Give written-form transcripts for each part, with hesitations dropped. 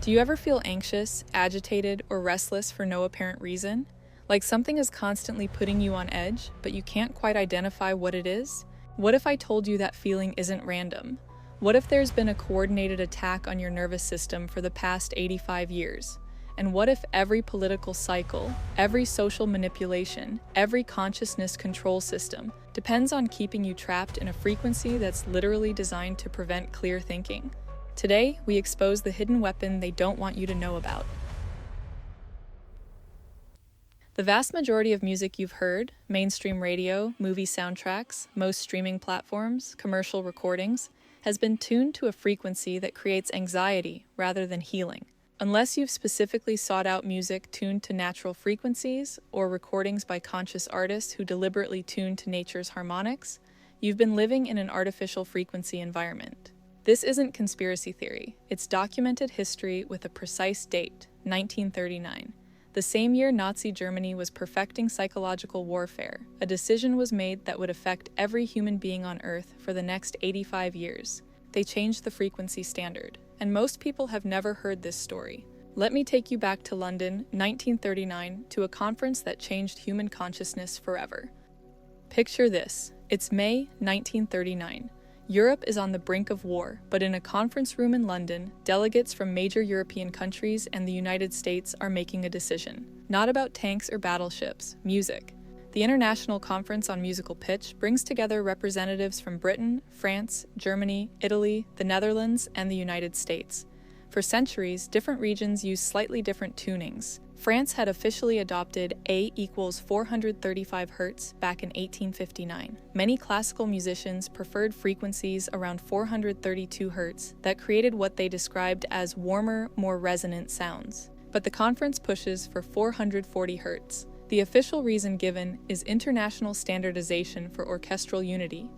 Do you ever feel anxious, agitated, or restless for no apparent reason? Like something is constantly putting you on edge, but you can't quite identify what it is? What if I told you that feeling isn't random? What if there's been a coordinated attack on your nervous system for the past 85 years? And what if every political cycle, every social manipulation, every consciousness control system depends on keeping you trapped in a frequency that's literally designed to prevent clear thinking? Today, we expose the hidden weapon they don't want you to know about. The vast majority of music you've heard, mainstream radio, movie soundtracks, most streaming platforms, commercial recordings, has been tuned to a frequency that creates anxiety rather than healing. Unless you've specifically sought out music tuned to natural frequencies or recordings by conscious artists who deliberately tune to nature's harmonics, you've been living in an artificial frequency environment. This isn't conspiracy theory, it's documented history with a precise date, 1939. The same year Nazi Germany was perfecting psychological warfare, a decision was made that would affect every human being on Earth for the next 85 years. They changed the frequency standard, and most people have never heard this story. Let me take you back to London, 1939, to a conference that changed human consciousness forever. Picture this, it's May 1939. Europe is on the brink of war, but in a conference room in London, delegates from major European countries and the United States are making a decision. Not about tanks or battleships, music. The International Conference on Musical Pitch brings together representatives from Britain, France, Germany, Italy, the Netherlands, and the United States. For centuries, different regions used slightly different tunings. France had officially adopted A equals 435 Hz back in 1859. Many classical musicians preferred frequencies around 432 Hz that created what they described as warmer, more resonant sounds. But the conference pushes for 440 Hz. The official reason given is international standardization for orchestral unity.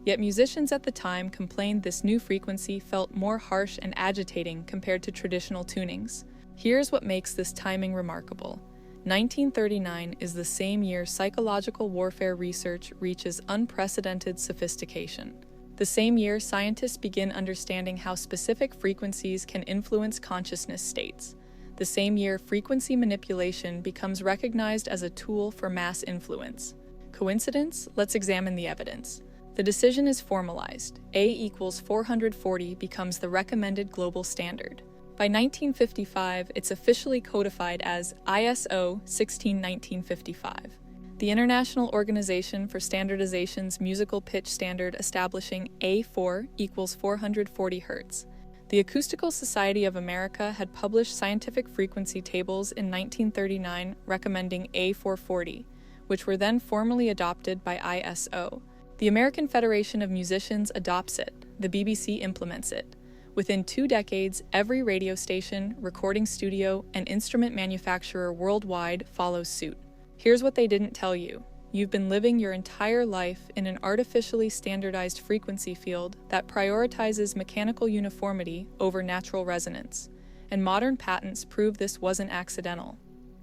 Yet musicians at the time complained this new frequency felt more harsh and agitating compared to traditional tunings. Here's what makes this timing remarkable. 1939 is the same year psychological warfare research reaches unprecedented sophistication. The same year scientists begin understanding how specific frequencies can influence consciousness states. The same year frequency manipulation becomes recognized as a tool for mass influence. Coincidence? Let's examine the evidence. The decision is formalized. A equals 440 becomes the recommended global standard. By 1955, it's officially codified as ISO 16-1955, the International Organization for Standardization's musical pitch standard establishing A4 equals 440 Hz. The Acoustical Society of America had published scientific frequency tables in 1939 recommending A440, which were then formally adopted by ISO. The American Federation of Musicians adopts it, the BBC implements it. Within 2 decades, every radio station, recording studio, and instrument manufacturer worldwide follows suit. Here's what they didn't tell you. You've been living your entire life in an artificially standardized frequency field that prioritizes mechanical uniformity over natural resonance. And modern patents prove this wasn't accidental.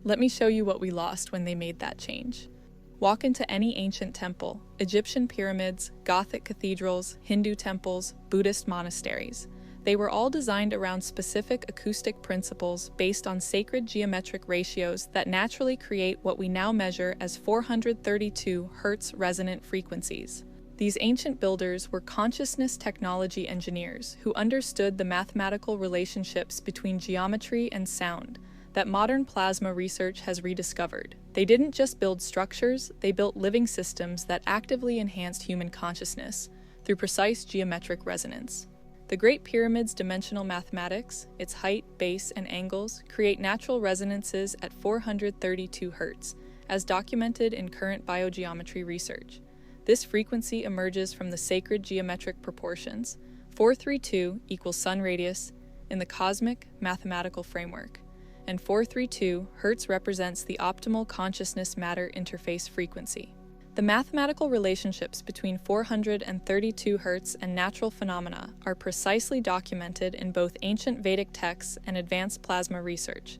Let me show you what we lost when they made that change. Walk into any ancient temple, Egyptian pyramids, Gothic cathedrals, Hindu temples, Buddhist monasteries. They were all designed around specific acoustic principles based on sacred geometric ratios that naturally create what we now measure as 432 Hz resonant frequencies. These ancient builders were consciousness technology engineers who understood the mathematical relationships between geometry and sound that modern plasma research has rediscovered. They didn't just build structures, they built living systems that actively enhanced human consciousness through precise geometric resonance. The Great Pyramid's dimensional mathematics, its height, base, and angles, create natural resonances at 432 Hz, as documented in current biogeometry research. This frequency emerges from the sacred geometric proportions, 432 equals sun radius, in the cosmic mathematical framework, and 432 Hz represents the optimal consciousness-matter interface frequency. The mathematical relationships between 432 Hz and natural phenomena are precisely documented in both ancient Vedic texts and advanced plasma research.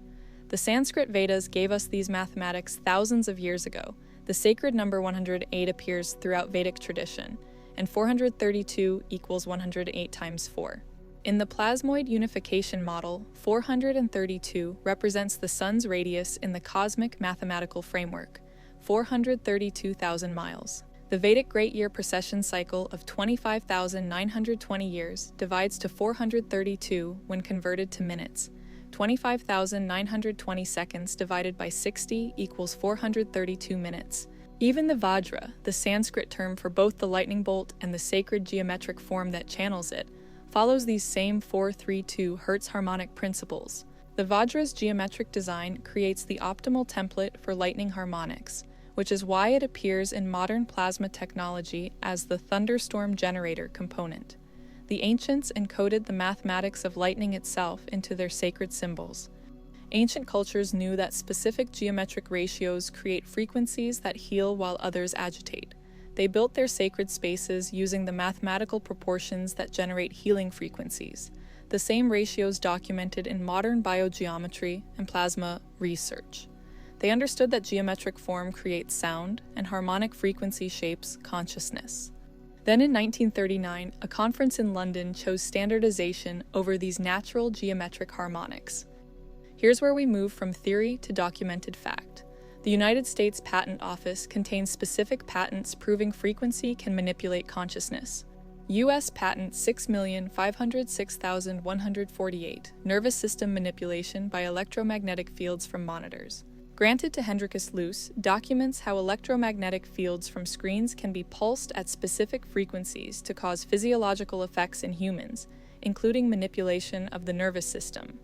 The Sanskrit Vedas gave us these mathematics thousands of years ago. The sacred number 108 appears throughout Vedic tradition, and 432 equals 108 times 4. In the plasmoid unification model, 432 represents the sun's radius in the cosmic mathematical framework, 432,000 miles. The Vedic Great Year precession cycle of 25,920 years divides to 432 when converted to minutes. 25,920 seconds divided by 60 equals 432 minutes. Even the Vajra, the Sanskrit term for both the lightning bolt and the sacred geometric form that channels it, follows these same 432 Hz harmonic principles. The Vajra's geometric design creates the optimal template for lightning harmonics, which is why it appears in modern plasma technology as the thunderstorm generator component. The ancients encoded the mathematics of lightning itself into their sacred symbols. Ancient cultures knew that specific geometric ratios create frequencies that heal while others agitate. They built their sacred spaces using the mathematical proportions that generate healing frequencies, the same ratios documented in modern biogeometry and plasma research. They understood that geometric form creates sound, and harmonic frequency shapes consciousness. Then in 1939, a conference in London chose standardization over these natural geometric harmonics. Here's where we move from theory to documented fact. The United States Patent Office contains specific patents proving frequency can manipulate consciousness. U.S. Patent 6,506,148, nervous system manipulation by electromagnetic fields from monitors. Granted to Hendrikus Luce, documents how electromagnetic fields from screens can be pulsed at specific frequencies to cause physiological effects in humans, including manipulation of the nervous system.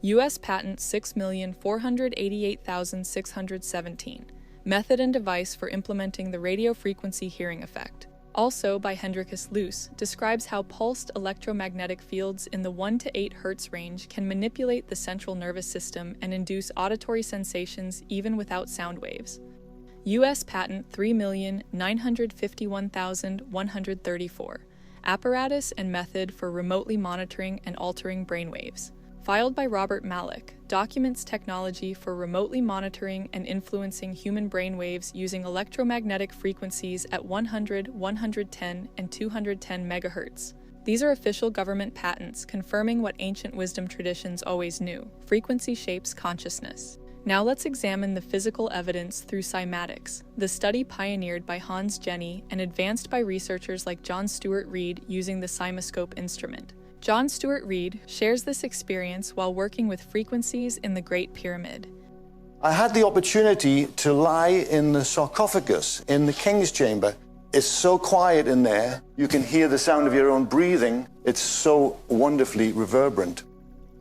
U.S. Patent 6,488,617, method and device for implementing the radio frequency hearing effect, also by Hendrikus Luce, describes how pulsed electromagnetic fields in the 1 to 8 Hz range can manipulate the central nervous system and induce auditory sensations even without sound waves. U.S. Patent 3,951,134, apparatus and method for remotely monitoring and altering brainwaves. Filed by Robert Malik, documents technology for remotely monitoring and influencing human brainwaves using electromagnetic frequencies at 100, 110, and 210 MHz. These are official government patents confirming what ancient wisdom traditions always knew: frequency shapes consciousness. Now let's examine the physical evidence through cymatics, the study pioneered by Hans Jenny and advanced by researchers like John Stuart Reid using the cymoscope instrument. John Stuart Reid shares this experience while working with frequencies in the Great Pyramid. I had the opportunity to lie in the sarcophagus in the King's Chamber. It's so quiet in there, you can hear the sound of your own breathing. It's so wonderfully reverberant.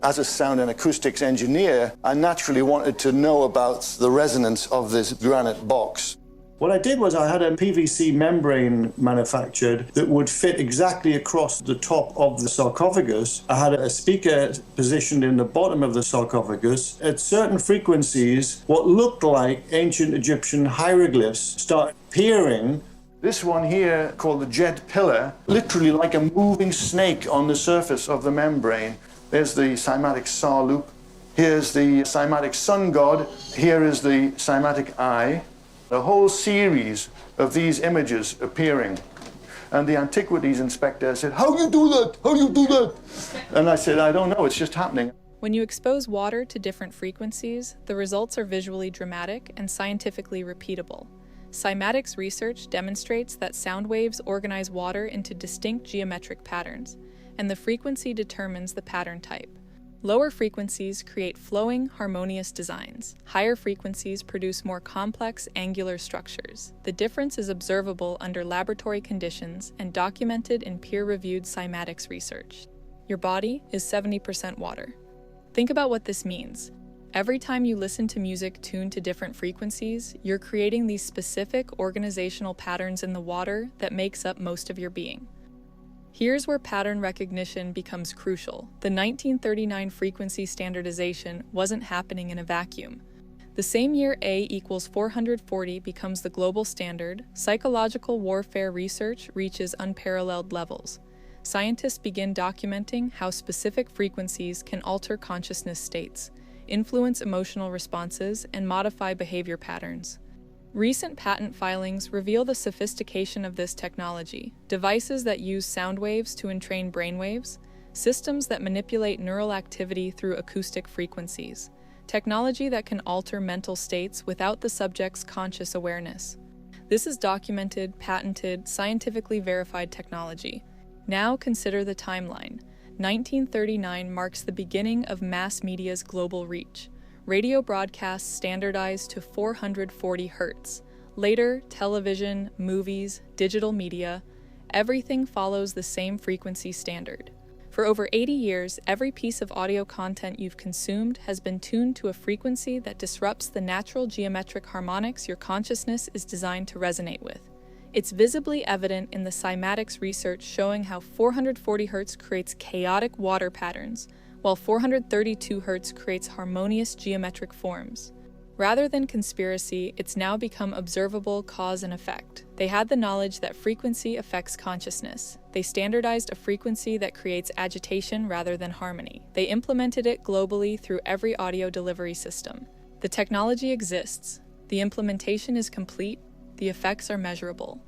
As a sound and acoustics engineer, I naturally wanted to know about the resonance of this granite box. What I did was I had a PVC membrane manufactured that would fit exactly across the top of the sarcophagus. I had a speaker positioned in the bottom of the sarcophagus. At certain frequencies, what looked like ancient Egyptian hieroglyphs start appearing. This one here, called the jet pillar, literally like a moving snake on the surface of the membrane. There's the cymatic star loop. Here's the cymatic sun god. Here is the cymatic eye. A whole series of these images appearing. And the antiquities inspector said, "How do you do that? How do you do that?" And I said, "I don't know, it's just happening." When you expose water to different frequencies, the results are visually dramatic and scientifically repeatable. Cymatics research demonstrates that sound waves organize water into distinct geometric patterns, and the frequency determines the pattern type. Lower frequencies create flowing, harmonious designs. Higher frequencies produce more complex, angular structures. The difference is observable under laboratory conditions and documented in peer-reviewed cymatics research. Your body is 70% water. Think about what this means. Every time you listen to music tuned to different frequencies, you're creating these specific organizational patterns in the water that makes up most of your being. Here's where pattern recognition becomes crucial. The 1939 frequency standardization wasn't happening in a vacuum. The same year A equals 440 becomes the global standard, psychological warfare research reaches unparalleled levels. Scientists begin documenting how specific frequencies can alter consciousness states, influence emotional responses, and modify behavior patterns. Recent patent filings reveal the sophistication of this technology. Devices that use sound waves to entrain brainwaves, systems that manipulate neural activity through acoustic frequencies, technology that can alter mental states without the subject's conscious awareness. This is documented, patented, scientifically verified technology. Now consider the timeline. 1939 marks the beginning of mass media's global reach. Radio broadcasts standardized to 440 Hz. Later, television, movies, digital media, everything follows the same frequency standard. For over 80 years, every piece of audio content you've consumed has been tuned to a frequency that disrupts the natural geometric harmonics your consciousness is designed to resonate with. It's visibly evident in the Cymatics research showing how 440 Hz creates chaotic water patterns, while 432 Hz creates harmonious geometric forms. Rather than conspiracy, it's now become observable cause and effect. They had the knowledge that frequency affects consciousness. They standardized a frequency that creates agitation rather than harmony. They implemented it globally through every audio delivery system. The technology exists. The implementation is complete. The effects are measurable.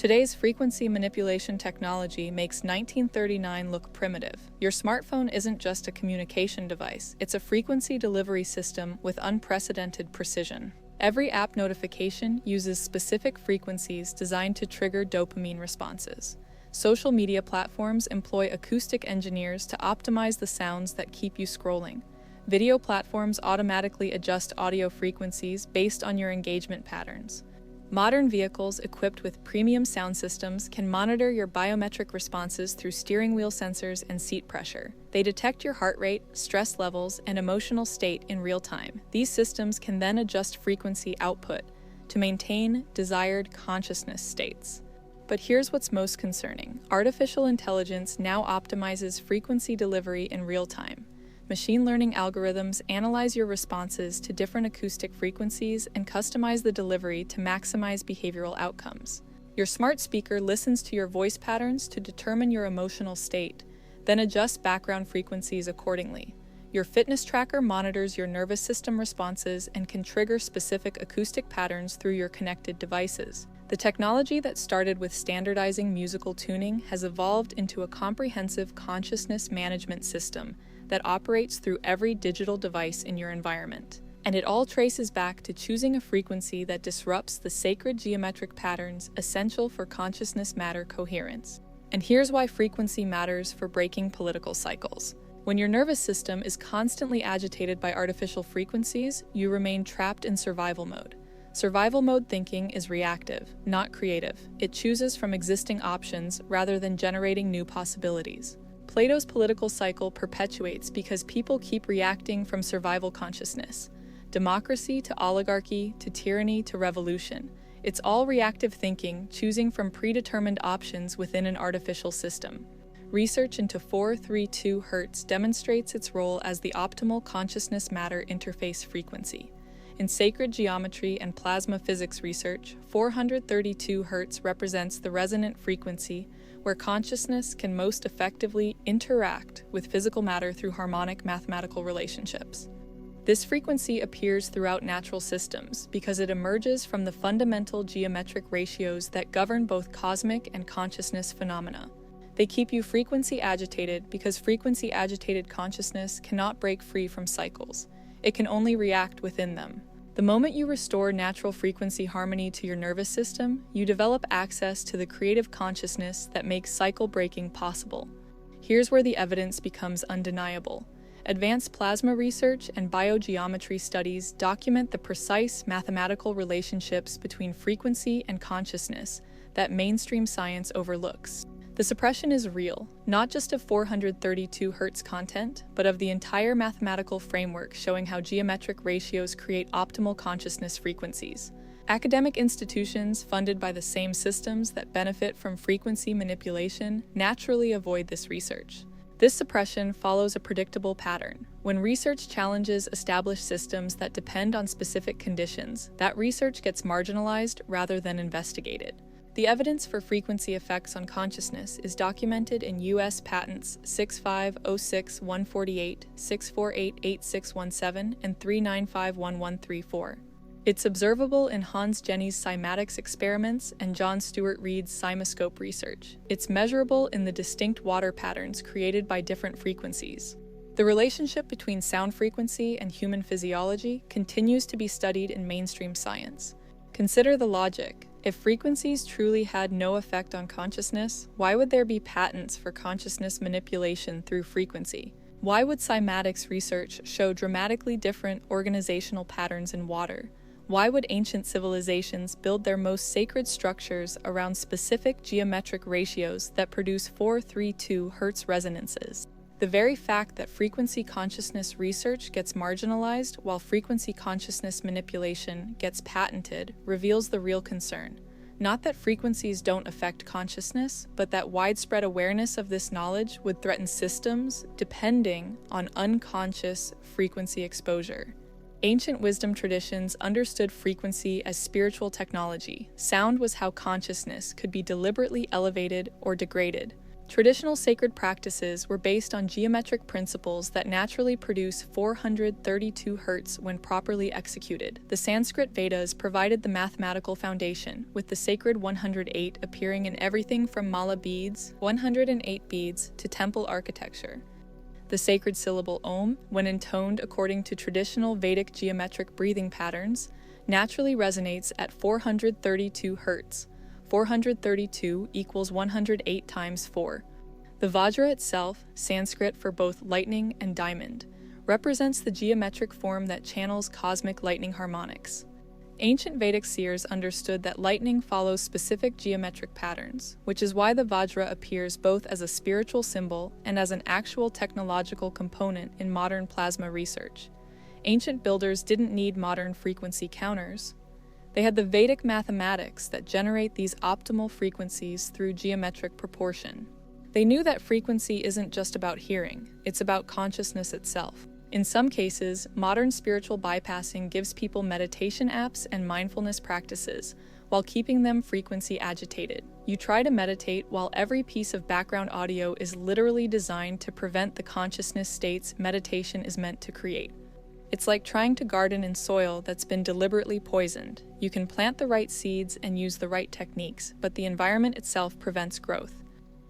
Today's frequency manipulation technology makes 1939 look primitive. Your smartphone isn't just a communication device, it's a frequency delivery system with unprecedented precision. Every app notification uses specific frequencies designed to trigger dopamine responses. Social media platforms employ acoustic engineers to optimize the sounds that keep you scrolling. Video platforms automatically adjust audio frequencies based on your engagement patterns. Modern vehicles equipped with premium sound systems can monitor your biometric responses through steering wheel sensors and seat pressure. They detect your heart rate, stress levels, and emotional state in real time. These systems can then adjust frequency output to maintain desired consciousness states. But here's what's most concerning. Artificial intelligence now optimizes frequency delivery in real time. Machine learning algorithms analyze your responses to different acoustic frequencies and customize the delivery to maximize behavioral outcomes. Your smart speaker listens to your voice patterns to determine your emotional state, then adjusts background frequencies accordingly. Your fitness tracker monitors your nervous system responses and can trigger specific acoustic patterns through your connected devices. The technology that started with standardizing musical tuning has evolved into a comprehensive consciousness management system that operates through every digital device in your environment. And it all traces back to choosing a frequency that disrupts the sacred geometric patterns essential for consciousness matter coherence. And here's why frequency matters for breaking political cycles. When your nervous system is constantly agitated by artificial frequencies, you remain trapped in survival mode. Survival mode thinking is reactive, not creative. It chooses from existing options rather than generating new possibilities. Plato's political cycle perpetuates because people keep reacting from survival consciousness. Democracy to oligarchy to tyranny to revolution. It's all reactive thinking, choosing from predetermined options within an artificial system. Research into 432 Hz demonstrates its role as the optimal consciousness matter interface frequency. In sacred geometry and plasma physics research, 432 Hz represents the resonant frequency where consciousness can most effectively interact with physical matter through harmonic mathematical relationships. This frequency appears throughout natural systems because it emerges from the fundamental geometric ratios that govern both cosmic and consciousness phenomena. They keep you frequency agitated because frequency agitated consciousness cannot break free from cycles. It can only react within them. The moment you restore natural frequency harmony to your nervous system, you develop access to the creative consciousness that makes cycle breaking possible. Here's where the evidence becomes undeniable. Advanced plasma research and biogeometry studies document the precise mathematical relationships between frequency and consciousness that mainstream science overlooks. The suppression is real, not just of 432 Hz content, but of the entire mathematical framework showing how geometric ratios create optimal consciousness frequencies. Academic institutions funded by the same systems that benefit from frequency manipulation naturally avoid this research. This suppression follows a predictable pattern. When research challenges established systems that depend on specific conditions, that research gets marginalized rather than investigated. The evidence for frequency effects on consciousness is documented in U.S. patents 6506148, 6488617, and 3951134. It's observable in Hans Jenny's Cymatics experiments and John Stuart Reid's CymaScope research. It's measurable in the distinct water patterns created by different frequencies. The relationship between sound frequency and human physiology continues to be studied in mainstream science. Consider the logic. If frequencies truly had no effect on consciousness, why would there be patents for consciousness manipulation through frequency? Why would Cymatics research show dramatically different organizational patterns in water? Why would ancient civilizations build their most sacred structures around specific geometric ratios that produce 432 Hz resonances? The very fact that frequency consciousness research gets marginalized while frequency consciousness manipulation gets patented reveals the real concern. Not that frequencies don't affect consciousness, but that widespread awareness of this knowledge would threaten systems depending on unconscious frequency exposure. Ancient wisdom traditions understood frequency as spiritual technology. Sound was how consciousness could be deliberately elevated or degraded. Traditional sacred practices were based on geometric principles that naturally produce 432 Hz when properly executed. The Sanskrit Vedas provided the mathematical foundation, with the sacred 108 appearing in everything from mala beads, 108 beads, to temple architecture. The sacred syllable Om, when intoned according to traditional Vedic geometric breathing patterns, naturally resonates at 432 Hz. 432 equals 108 times 4. The Vajra itself, Sanskrit for both lightning and diamond, represents the geometric form that channels cosmic lightning harmonics. Ancient Vedic seers understood that lightning follows specific geometric patterns, which is why the Vajra appears both as a spiritual symbol and as an actual technological component in modern plasma research. Ancient builders didn't need modern frequency counters. They had the Vedic mathematics that generate these optimal frequencies through geometric proportion. They knew that frequency isn't just about hearing, it's about consciousness itself. In some cases, modern spiritual bypassing gives people meditation apps and mindfulness practices, while keeping them frequency agitated. You try to meditate while every piece of background audio is literally designed to prevent the consciousness states meditation is meant to create. It's like trying to garden in soil that's been deliberately poisoned. You can plant the right seeds and use the right techniques, but the environment itself prevents growth.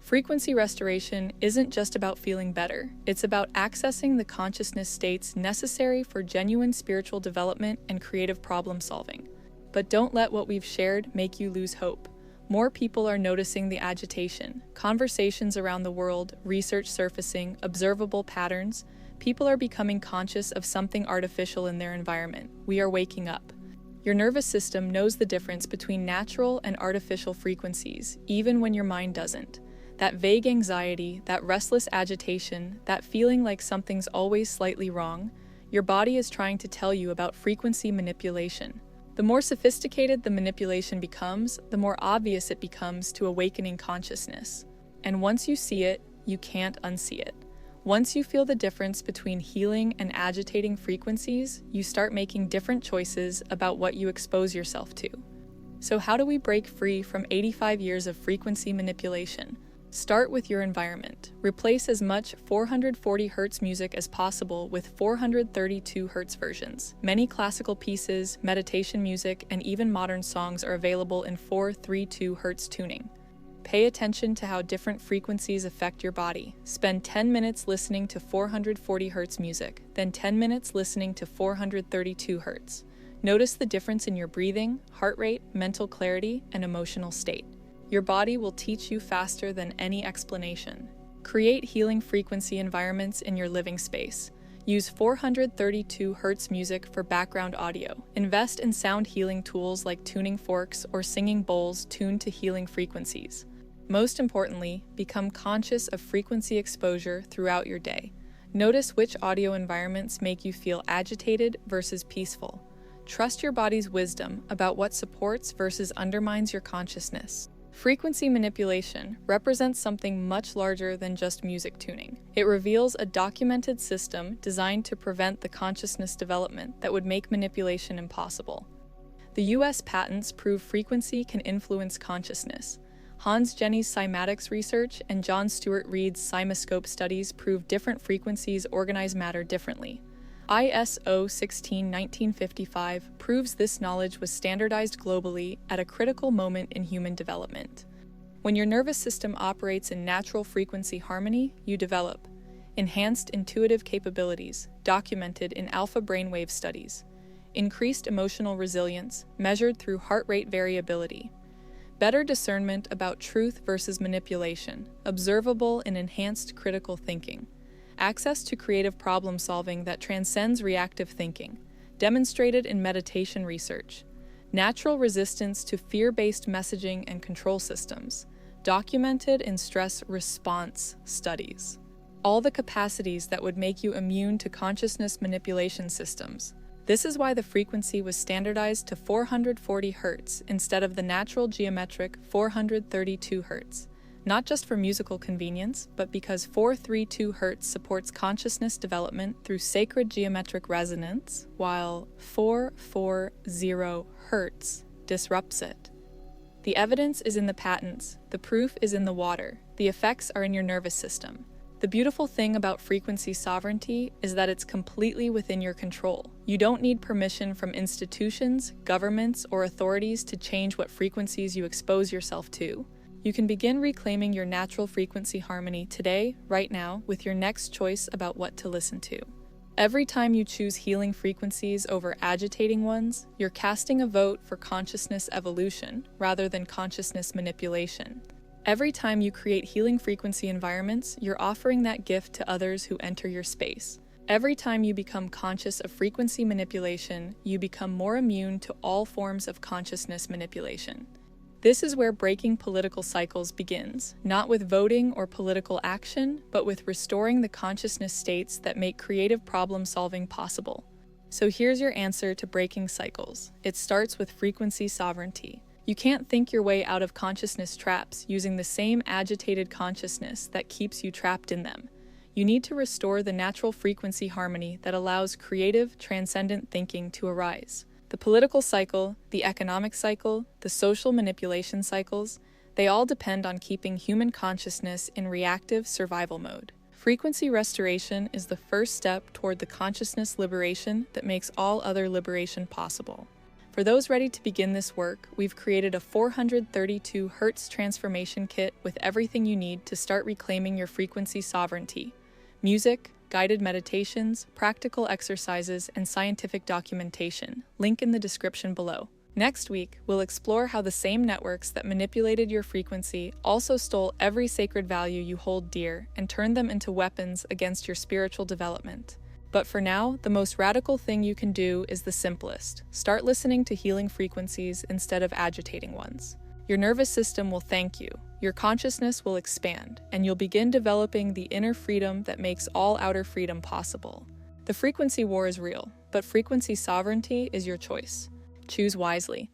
Frequency restoration isn't just about feeling better, it's about accessing the consciousness states necessary for genuine spiritual development and creative problem solving. But don't let what we've shared make you lose hope. More people are noticing the agitation, conversations around the world, research surfacing, observable patterns. People are becoming conscious of something artificial in their environment. We are waking up. Your nervous system knows the difference between natural and artificial frequencies, even when your mind doesn't. That vague anxiety, that restless agitation, that feeling like something's always slightly wrong, your body is trying to tell you about frequency manipulation. The more sophisticated the manipulation becomes, the more obvious it becomes to awakening consciousness. And once you see it, you can't unsee it. Once you feel the difference between healing and agitating frequencies, you start making different choices about what you expose yourself to. So how do we break free from 85 years of frequency manipulation? Start with your environment. Replace as much 440 Hz music as possible with 432 Hz versions. Many classical pieces, meditation music, and even modern songs are available in 432 Hz tuning. Pay attention to how different frequencies affect your body. Spend 10 minutes listening to 440 Hz music, then 10 minutes listening to 432 Hz. Notice the difference in your breathing, heart rate, mental clarity, and emotional state. Your body will teach you faster than any explanation. Create healing frequency environments in your living space. Use 432 Hz music for background audio. Invest in sound healing tools like tuning forks or singing bowls tuned to healing frequencies. Most importantly, become conscious of frequency exposure throughout your day. Notice which audio environments make you feel agitated versus peaceful. Trust your body's wisdom about what supports versus undermines your consciousness. Frequency manipulation represents something much larger than just music tuning. It reveals a documented system designed to prevent the consciousness development that would make manipulation impossible. The US patents prove frequency can influence consciousness. Hans Jenny's Cymatics research and John Stuart Reid's CymaScope studies prove different frequencies organize matter differently. ISO 16-1955 proves this knowledge was standardized globally at a critical moment in human development. When your nervous system operates in natural frequency harmony, you develop enhanced intuitive capabilities, documented in alpha brainwave studies, increased emotional resilience, measured through heart rate variability, better discernment about truth versus manipulation, observable in enhanced critical thinking, access to creative problem solving that transcends reactive thinking, demonstrated in meditation research, natural resistance to fear-based messaging and control systems, documented in stress response studies. All the capacities that would make you immune to consciousness manipulation systems. This is why the frequency was standardized to 440 Hz instead of the natural geometric 432 Hz. Not just for musical convenience, but because 432 Hz supports consciousness development through sacred geometric resonance, while 440 Hz disrupts it. The evidence is in the patents, the proof is in the water, the effects are in your nervous system. The beautiful thing about frequency sovereignty is that it's completely within your control. You don't need permission from institutions, governments, or authorities to change what frequencies you expose yourself to. You can begin reclaiming your natural frequency harmony today, right now, with your next choice about what to listen to. Every time you choose healing frequencies over agitating ones, you're casting a vote for consciousness evolution rather than consciousness manipulation. Every time you create healing frequency environments, you're offering that gift to others who enter your space. Every time you become conscious of frequency manipulation, you become more immune to all forms of consciousness manipulation. This is where breaking political cycles begins, not with voting or political action, but with restoring the consciousness states that make creative problem solving possible. So here's your answer to breaking cycles. It starts with frequency sovereignty. You can't think your way out of consciousness traps using the same agitated consciousness that keeps you trapped in them. You need to restore the natural frequency harmony that allows creative, transcendent thinking to arise. The political cycle, the economic cycle, the social manipulation cycles, they all depend on keeping human consciousness in reactive survival mode. Frequency restoration is the first step toward the consciousness liberation that makes all other liberation possible. For those ready to begin this work, we've created a 432 Hz transformation kit with everything you need to start reclaiming your frequency sovereignty. Music, guided meditations, practical exercises, and scientific documentation. Link in the description below. Next week, we'll explore how the same networks that manipulated your frequency also stole every sacred value you hold dear and turned them into weapons against your spiritual development. But for now, the most radical thing you can do is the simplest. Start listening to healing frequencies instead of agitating ones. Your nervous system will thank you, your consciousness will expand, and you'll begin developing the inner freedom that makes all outer freedom possible. The frequency war is real, but frequency sovereignty is your choice. Choose wisely.